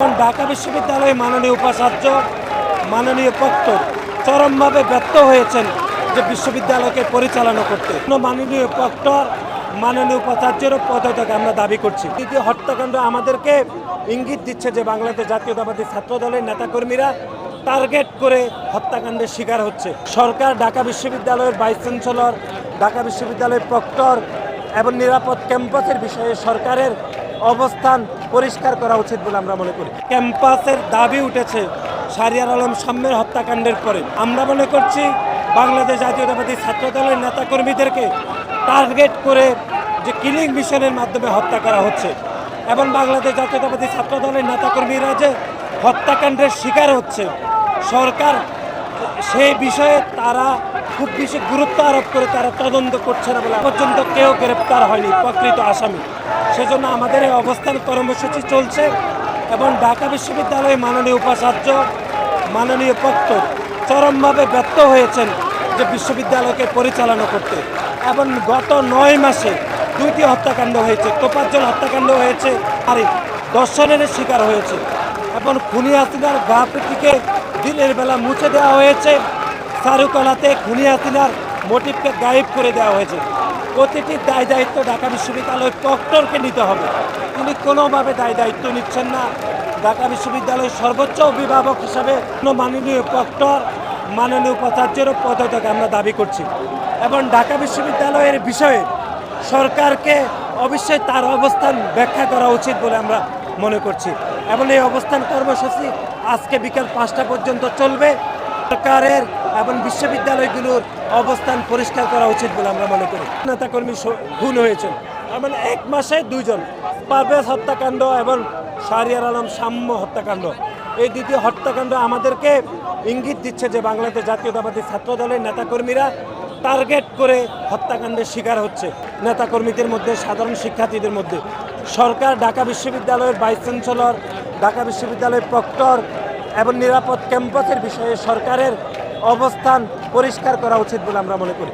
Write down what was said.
ঢাকা বিশ্ববিদ্যালয়ে মাননীয় উপাচার্য মাননীয় প্রক্টর চরমভাবে ব্যর্থ হয়েছেন যে বিশ্ববিদ্যালয়কে পরিচালনা করতে। মাননীয় প্রক্টর মাননীয় উপাচার্যেরও পদত্যাগ আমরা দাবি করছি। দ্বিতীয় হত্যাকাণ্ড আমাদেরকে ইঙ্গিত দিচ্ছে যে বাংলাদেশ জাতীয়তাবাদী ছাত্র দলের নেতাকর্মীরা টার্গেট করে হত্যাকাণ্ডের শিকার হচ্ছে। সরকার ঢাকা বিশ্ববিদ্যালয়ের ভাইস চ্যান্সেলর, ঢাকা বিশ্ববিদ্যালয়ের প্রক্টর এবং নিরাপদ ক্যাম্পাসের বিষয়ে সরকারের অবস্থান পরিষ্কার করা উচিত বলে আমরা মনে করি। ক্যাম্পাসের দাবি উঠেছে শাহরিয়ার আলম সাম্যের হত্যাকাণ্ডের পরে। আমরা মনে করছি বাংলাদেশ জাতীয়তাবাদী ছাত্র দলের নেতাকর্মীদেরকে টার্গেট করে যে কিলিং মিশনের মাধ্যমে হত্যা করা হচ্ছে এবং বাংলাদেশ জাতীয়তাবাদী ছাত্র দলের নেতাকর্মীরা যে হত্যাকাণ্ডের শিকার হচ্ছে, সরকার সেই বিষয়ে তারা খুব বেশি গুরুত্ব আরোপ করে তারা তদন্ত করছে না বলে পর্যন্ত কেউ গ্রেপ্তার হয়নি প্রকৃত আসামি। সেজন্য আমাদের এই অবস্থান কর্মসূচি চলছে এবং ঢাকা বিশ্ববিদ্যালয়ে মাননীয় উপাচার্য মাননীয় প্রক্টর চরমভাবে ব্যর্থ হয়েছেন যে বিশ্ববিদ্যালয়কে পরিচালনা করতে। এবং গত 9 মাসে 2টি হত্যাকাণ্ড হয়েছে, তোফাজ্জল হত্যাকাণ্ড হয়েছে, আর দর্শনের শিকার হয়েছে এবং খুনি হাসিনার গা পিটিকে দিনের বেলা মুছে দেওয়া হয়েছে। চারুকলাতে খুনি হাসিনার মোটিভকে গায়েব করে দেওয়া হয়েছে। প্রতিটি দায় দায়িত্ব ঢাকা বিশ্ববিদ্যালয়ের প্রক্টরকে নিতে হবে। তিনি কোনোভাবে দায় দায়িত্ব নিচ্ছেন না। ঢাকা বিশ্ববিদ্যালয়ের সর্বোচ্চ অভিভাবক হিসাবে মাননীয় প্রক্টর মাননীয় উপাচার্যেরও পদত্যাগ আমরা দাবি করছি এবং ঢাকা বিশ্ববিদ্যালয়ের বিষয়ে সরকারকে অবশ্যই তার অবস্থান ব্যাখ্যা করা উচিত বলে আমরা মনে করছি এবং এই অবস্থান কর্মসূচি আজকে বিকেল 5টা পর্যন্ত চলবে। সরকারের এবং বিশ্ববিদ্যালয়গুলোর অবস্থান পরিষ্কার করা উচিত বলে আমরা মনে করি। নেতাকর্মী খুন হয়েছেন এবং 1 মাসে 2 জন, পারভেজ হত্যাকাণ্ড এবং শাহরিয়ার আলম সাম্য হত্যাকাণ্ড। এই দ্বিতীয় হত্যাকাণ্ড আমাদেরকে ইঙ্গিত দিচ্ছে যে বাংলাদেশ জাতীয়তাবাদী ছাত্র দলের নেতাকর্মীরা টার্গেট করে হত্যাকাণ্ডের শিকার হচ্ছে। নেতাকর্মীদের মধ্যে, সাধারণ শিক্ষার্থীদের মধ্যে সরকার ঢাকা বিশ্ববিদ্যালয়ের ভাইস চ্যান্সেলর, ঢাকা বিশ্ববিদ্যালয়ের প্রক্টর এবং নিরাপদ ক্যাম্পাসের বিষয়ে সরকারের অবস্থান পরিষ্কার করা উচিত বলে আমরা মনে করি।